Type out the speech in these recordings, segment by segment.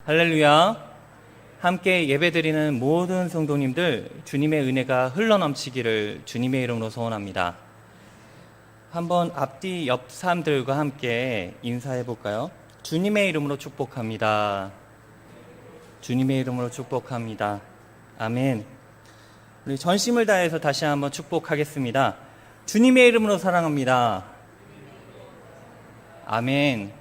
할렐루야. 함께 예배드리는 모든 성도님들, 주님의 은혜가 흘러넘치기를 주님의 이름으로 소원합니다. 한번 앞뒤 옆 사람들과 함께 인사해 볼까요? 주님의 이름으로 축복합니다. 주님의 이름으로 축복합니다. 아멘. 우리 전심을 다해서 다시 한번 축복하겠습니다. 주님의 이름으로 사랑합니다. 아멘.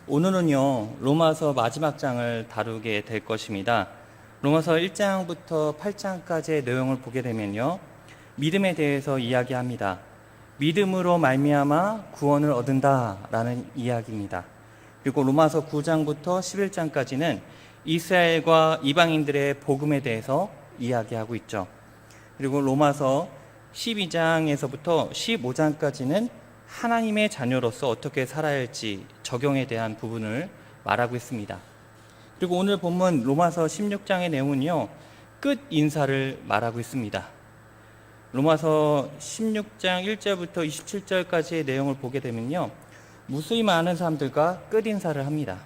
오늘은요, 로마서 마지막 장을 다루게 될 것입니다. 로마서 1장부터 8장까지의 내용을 보게 되면요, 믿음에 대해서 이야기합니다. 믿음으로 말미암아 구원을 얻는다라는 이야기입니다. 그리고 로마서 9장부터 11장까지는 이스라엘과 이방인들의 복음에 대해서 이야기하고 있죠. 그리고 로마서 12장에서부터 15장까지는 하나님의 자녀로서 어떻게 살아야 할지 적용에 대한 부분을 말하고 있습니다. 그리고 오늘 본문 로마서 16장의 내용은요, 끝 인사를 말하고 있습니다. 로마서 16장 1절부터 27절까지의 내용을 보게 되면요, 무수히 많은 사람들과 끝 인사를 합니다.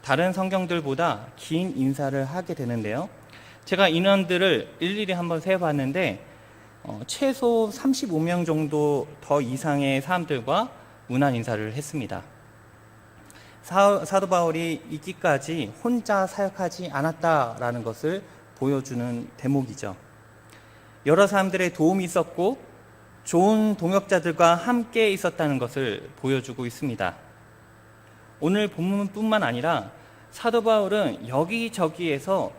다른 성경들보다 긴 인사를 하게 되는데요, 제가 인원들을 일일이 한번 세어봤는데 최소 35명 정도 더 이상의 사람들과 문안 인사를 했습니다. 사도 바울이 있기까지 혼자 사역하지 않았다라는 것을 보여주는 대목이죠. 여러 사람들의 도움이 있었고 좋은 동역자들과 함께 있었다는 것을 보여주고 있습니다. 오늘 본문뿐만 아니라 사도 바울은 여기저기에서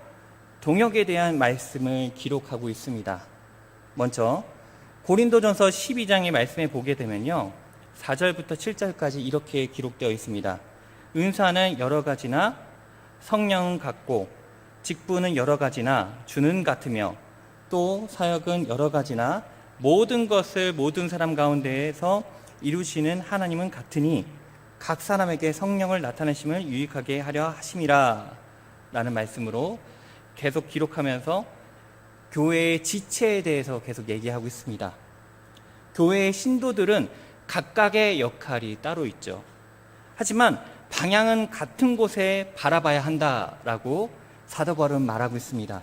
동역에 대한 말씀을 기록하고 있습니다. 먼저 고린도전서 12장의 말씀에 보게 되면요, 4절부터 7절까지 이렇게 기록되어 있습니다. 은사는 여러 가지나 성령 같고 직분은 여러 가지나 주는 같으며 또 사역은 여러 가지나 모든 것을 모든 사람 가운데에서 이루시는 하나님은 같으니 각 사람에게 성령을 나타내심을 유익하게 하려 하심이라 라는 말씀으로 계속 기록하면서 교회의 지체에 대해서 계속 얘기하고 있습니다. 교회의 신도들은 각각의 역할이 따로 있죠. 하지만 방향은 같은 곳에 바라봐야 한다라고 사도 바울은 말하고 있습니다.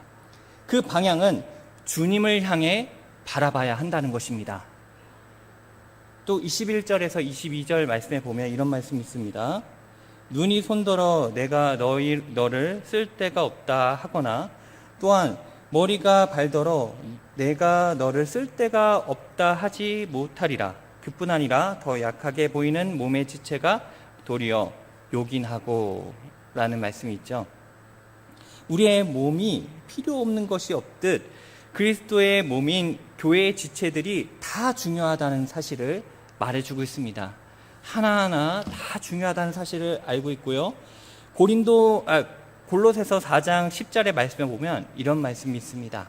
그 방향은 주님을 향해 바라봐야 한다는 것입니다. 또 21절에서 22절 말씀에 보면 이런 말씀이 있습니다. 눈이 손들어 내가 너를 쓸 데가 없다 하거나 또한 머리가 발더러 내가 너를 쓸 데가 없다 하지 못하리라. 그뿐 아니라 더 약하게 보이는 몸의 지체가 도리어 요긴하고 라는 말씀이 있죠. 우리의 몸이 필요 없는 것이 없듯 그리스도의 몸인 교회의 지체들이 다 중요하다는 사실을 말해주고 있습니다. 하나하나 다 중요하다는 사실을 알고 있고요. 골로새서 4장 10절의 말씀에 보면 이런 말씀이 있습니다.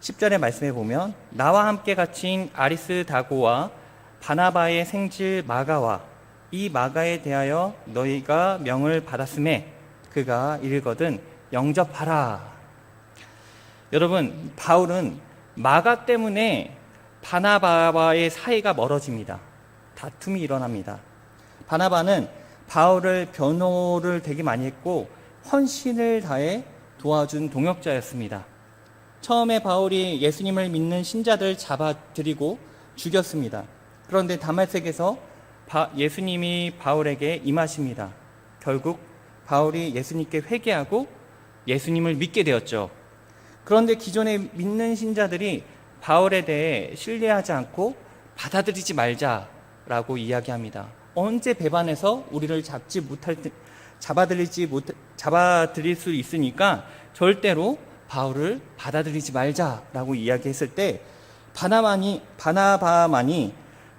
10절의 말씀에 보면 나와 함께 갇힌 아리스다고와 바나바의 생질 마가와 이 마가에 대하여 너희가 명을 받았음에 그가 이르거든 영접하라. 여러분, 바울은 마가 때문에 바나바와의 사이가 멀어집니다. 다툼이 일어납니다. 바나바는 바울을 변호를 되게 많이 했고 헌신을 다해 도와준 동역자였습니다. 처음에 바울이 예수님을 믿는 신자들 잡아들이고 죽였습니다. 그런데 다말섹에서 예수님이 바울에게 임하십니다. 결국 바울이 예수님께 회개하고 예수님을 믿게 되었죠. 그런데 기존에 믿는 신자들이 바울에 대해 신뢰하지 않고 받아들이지 말자라고 이야기합니다. 언제 배반해서 우리를 잡아들일 수 있으니까 절대로 바울을 받아들이지 말자라고 이야기했을 때 바나바만이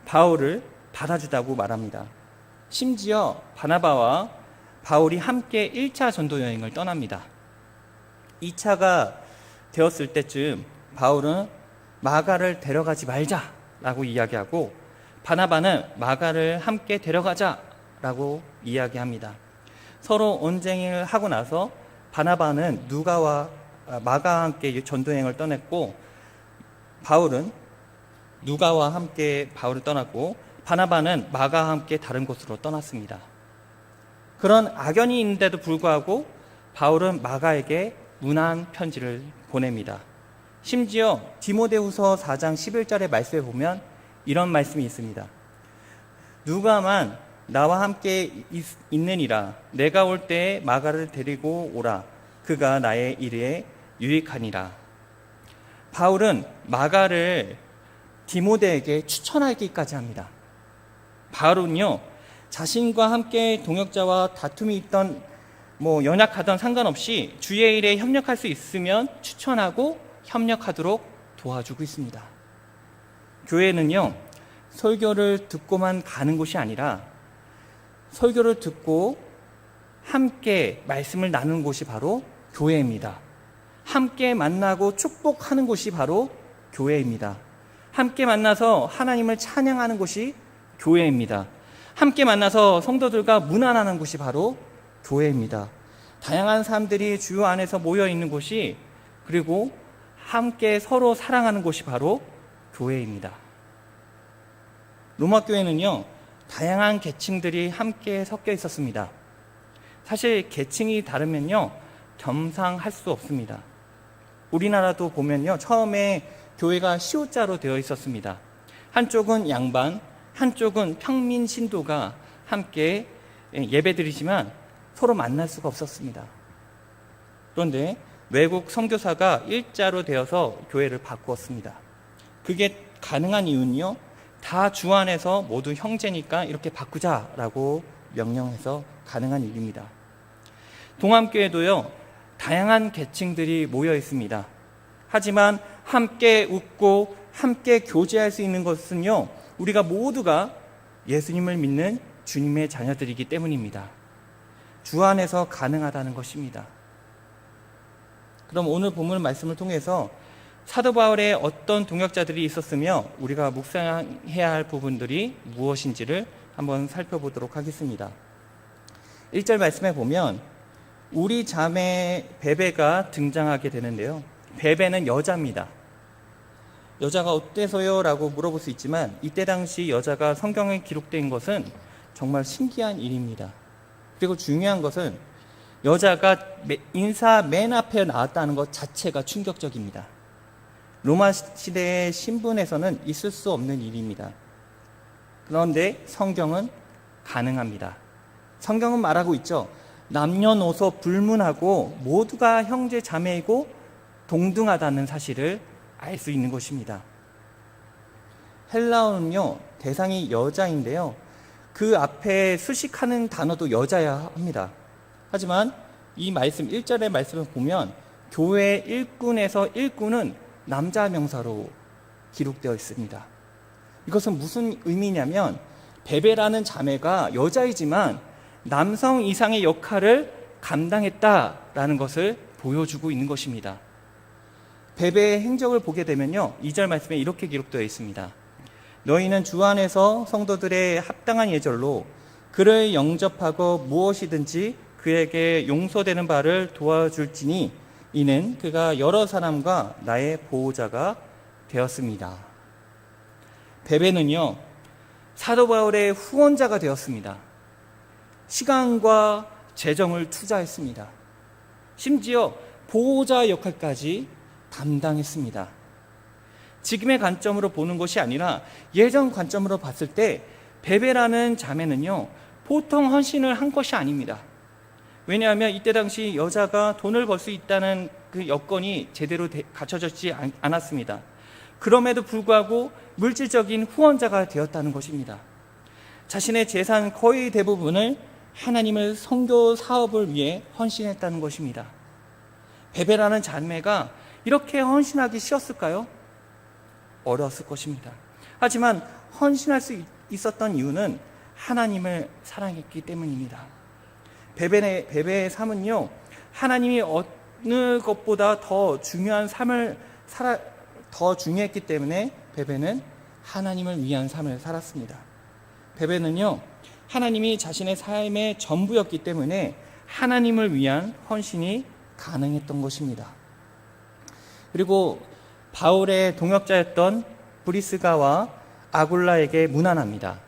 바울을 받아주다고 말합니다. 심지어 바나바와 바울이 함께 1차 전도 여행을 떠납니다. 2차가 되었을 때쯤 바울은 마가를 데려가지 말자라고 이야기하고 바나바는 마가를 함께 데려가자라고 이야기합니다. 서로 언쟁을 하고 나서 바나바는 마가와 함께 전도여행을 떠났고 바울은 누가와 함께 바울을 떠났고 바나바는 마가와 함께 다른 곳으로 떠났습니다. 그런 악연이 있는데도 불구하고 바울은 마가에게 문안 편지를 보냅니다. 심지어 디모데후서 4장 11절의 말씀에 보면 이런 말씀이 있습니다. 누가만 나와 함께 있느니라. 내가 올 때에 마가를 데리고 오라. 그가 나의 일에 유익하니라. 바울은 마가를 디모데에게 추천하기까지 합니다. 바울은요, 자신과 함께 동역자와 다툼이 있던 연약하던 상관없이 주의 일에 협력할 수 있으면 추천하고 협력하도록 도와주고 있습니다. 교회는요, 설교를 듣고만 가는 곳이 아니라 설교를 듣고 함께 말씀을 나누는 곳이 바로 교회입니다. 함께 만나고 축복하는 곳이 바로 교회입니다. 함께 만나서 하나님을 찬양하는 곳이 교회입니다. 함께 만나서 성도들과 문안하는 곳이 바로 교회입니다. 다양한 사람들이 주 안에서 모여 있는 곳이, 그리고 함께 서로 사랑하는 곳이 바로 교회입니다. 로마 교회는요, 다양한 계층들이 함께 섞여 있었습니다. 사실 계층이 다르면요, 겸상할 수 없습니다. 우리나라도 보면요, 처음에 교회가 시옷자로 되어 있었습니다. 한쪽은 양반, 한쪽은 평민 신도가 함께 예배드리지만 서로 만날 수가 없었습니다. 그런데 외국 선교사가 일자로 되어서 교회를 바꾸었습니다. 그게 가능한 이유는요, 다 주 안에서 모두 형제니까 이렇게 바꾸자라고 명령해서 가능한 일입니다. 동암교회도요, 다양한 계층들이 모여 있습니다. 하지만 함께 웃고 함께 교제할 수 있는 것은요, 우리가 모두가 예수님을 믿는 주님의 자녀들이기 때문입니다. 주 안에서 가능하다는 것입니다. 그럼 오늘 본문 말씀을 통해서 사도 바울의 어떤 동역자들이 있었으며 우리가 묵상해야 할 부분들이 무엇인지를 한번 살펴보도록 하겠습니다. 1절 말씀에 보면 우리 자매 베베가 등장하게 되는데요. 베베는 여자입니다. 여자가 어때서요? 라고 물어볼 수 있지만 이때 당시 여자가 성경에 기록된 것은 정말 신기한 일입니다. 그리고 중요한 것은 여자가 인사 맨 앞에 나왔다는 것 자체가 충격적입니다. 로마 시대의 신분에서는 있을 수 없는 일입니다. 그런데 성경은 가능합니다. 성경은 말하고 있죠. 남녀노소 불문하고 모두가 형제 자매이고 동등하다는 사실을 알 수 있는 것입니다. 헬라어는요, 대상이 여자인데요, 그 앞에 수식하는 단어도 여자야 합니다. 하지만 이 말씀 1절의 말씀을 보면 교회 일꾼에서 일꾼은 남자 명사로 기록되어 있습니다. 이것은 무슨 의미냐면 베베라는 자매가 여자이지만 남성 이상의 역할을 감당했다라는 것을 보여주고 있는 것입니다. 베베의 행적을 보게 되면요, 2절 말씀에 이렇게 기록되어 있습니다. 너희는 주 안에서 성도들의 합당한 예절로 그를 영접하고 무엇이든지 그에게 용서되는 바를 도와줄지니 이는 그가 여러 사람과 나의 보호자가 되었습니다. 베베는요, 사도 바울의 후원자가 되었습니다. 시간과 재정을 투자했습니다. 심지어 보호자 역할까지 담당했습니다. 지금의 관점으로 보는 것이 아니라 예전 관점으로 봤을 때 베베라는 자매는요, 보통 헌신을 한 것이 아닙니다. 왜냐하면 이때 당시 여자가 돈을 벌 수 있다는 그 여건이 제대로 갖춰졌지 않았습니다. 그럼에도 불구하고 물질적인 후원자가 되었다는 것입니다. 자신의 재산 거의 대부분을 하나님을 선교 사업을 위해 헌신했다는 것입니다. 베베라는 자매가 이렇게 헌신하기 쉬웠을까요? 어려웠을 것입니다. 하지만 헌신할 수 있었던 이유는 하나님을 사랑했기 때문입니다. 베베의 삶은요, 하나님이 어느 것보다 더 중요한 삶을 더 중요했기 때문에 베베는 하나님을 위한 삶을 살았습니다. 베베는요, 하나님이 자신의 삶의 전부였기 때문에 하나님을 위한 헌신이 가능했던 것입니다. 그리고 바울의 동역자였던 브리스가와 아굴라에게 문안합니다.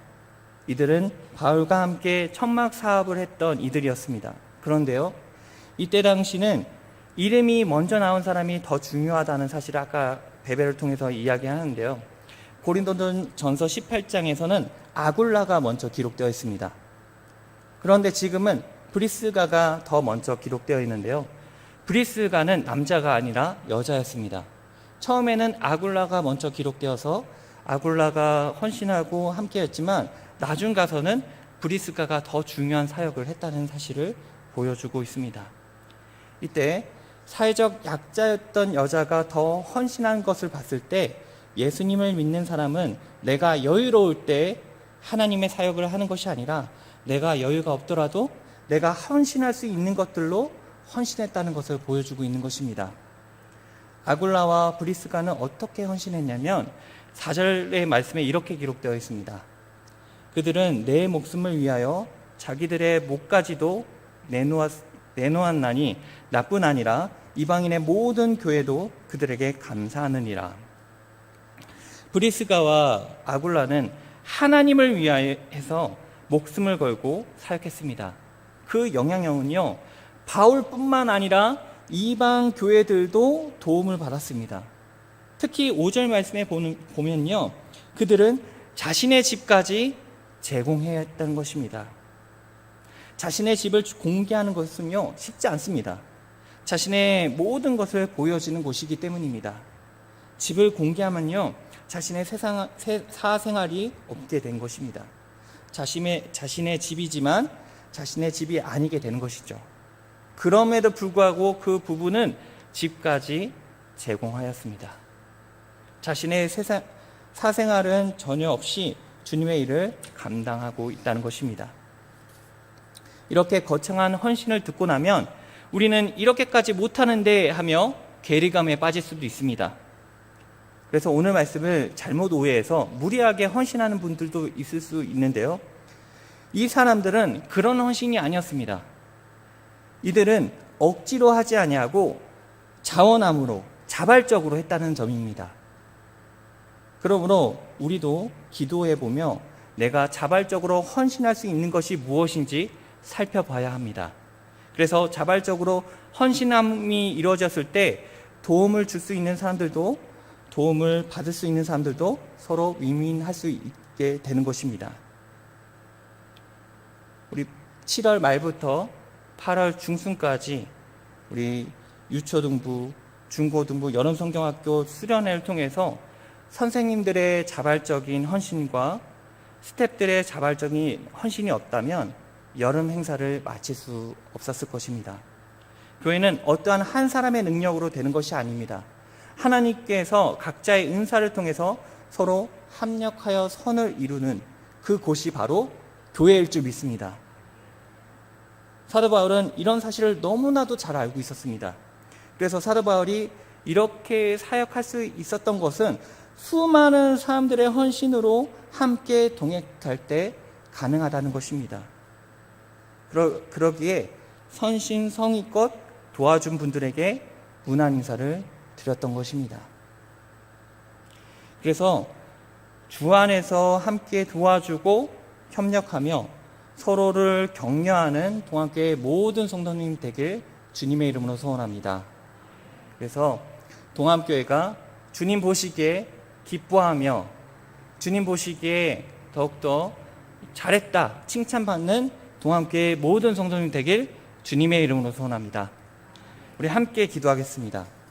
이들은 바울과 함께 천막 사업을 했던 이들이었습니다. 그런데요, 이때 당시는 이름이 먼저 나온 사람이 더 중요하다는 사실을 아까 베베를 통해서 이야기하는데요. 고린도전서 18장에서는 아굴라가 먼저 기록되어 있습니다. 그런데 지금은 브리스가가 더 먼저 기록되어 있는데요. 브리스가는 남자가 아니라 여자였습니다. 처음에는 아굴라가 먼저 기록되어서 아굴라가 헌신하고 함께했지만 나중 가서는 브리스가가 더 중요한 사역을 했다는 사실을 보여주고 있습니다. 이때 사회적 약자였던 여자가 더 헌신한 것을 봤을 때 예수님을 믿는 사람은 내가 여유로울 때 하나님의 사역을 하는 것이 아니라 내가 여유가 없더라도 내가 헌신할 수 있는 것들로 헌신했다는 것을 보여주고 있는 것입니다. 아굴라와 브리스가는 어떻게 헌신했냐면 4절의 말씀에 이렇게 기록되어 있습니다. 그들은 내 목숨을 위하여 자기들의 목까지도 내놓았나니 나뿐 아니라 이방인의 모든 교회도 그들에게 감사하느니라. 브리스가와 아굴라는 하나님을 위하여서 목숨을 걸고 사역했습니다. 그 영향력은요, 바울뿐만 아니라 이방 교회들도 도움을 받았습니다. 특히 5절 말씀에 보면요, 그들은 자신의 집까지 제공해야 했다는 것입니다. 자신의 집을 공개하는 것은요, 쉽지 않습니다. 자신의 모든 것을 보여지는 곳이기 때문입니다. 집을 공개하면요, 자신의 사생활이 없게 된 것입니다. 자신의 집이지만 자신의 집이 아니게 되는 것이죠. 그럼에도 불구하고 그 부부는 집까지 제공하였습니다. 자신의 사생활은 전혀 없이 주님의 일을 감당하고 있다는 것입니다. 이렇게 거창한 헌신을 듣고 나면 우리는 이렇게까지 못하는데 하며 괴리감에 빠질 수도 있습니다. 그래서 오늘 말씀을 잘못 오해해서 무리하게 헌신하는 분들도 있을 수 있는데요. 이 사람들은 그런 헌신이 아니었습니다. 이들은 억지로 하지 아니하고 자원함으로 자발적으로 했다는 점입니다. 그러므로 우리도 기도해 보며 내가 자발적으로 헌신할 수 있는 것이 무엇인지 살펴봐야 합니다. 그래서 자발적으로 헌신함이 이루어졌을 때 도움을 줄 수 있는 사람들도 도움을 받을 수 있는 사람들도 서로 윈윈할 수 있게 되는 것입니다. 우리 7월 말부터 8월 중순까지 우리 유초등부, 중고등부, 여름성경학교 수련회를 통해서 선생님들의 자발적인 헌신과 스태프들의 자발적인 헌신이 없다면 여름 행사를 마칠 수 없었을 것입니다. 교회는 어떠한 한 사람의 능력으로 되는 것이 아닙니다. 하나님께서 각자의 은사를 통해서 서로 합력하여 선을 이루는 그 곳이 바로 교회일 줄 믿습니다. 사도 바울은 이런 사실을 너무나도 잘 알고 있었습니다. 그래서 사도 바울이 이렇게 사역할 수 있었던 것은 수많은 사람들의 헌신으로 함께 동행할 때 가능하다는 것입니다. 그러기에 성의껏 도와준 분들에게 문안 인사를 드렸던 것입니다. 그래서 주 안에서 함께 도와주고 협력하며 서로를 격려하는 동학교의 모든 성도님 되길 주님의 이름으로 소원합니다. 그래서 동암교회가 주님 보시기에 기뻐하며 주님 보시기에 더욱더 잘했다 칭찬받는 동암교회의 모든 성도님 되길 주님의 이름으로 소원합니다. 우리 함께 기도하겠습니다.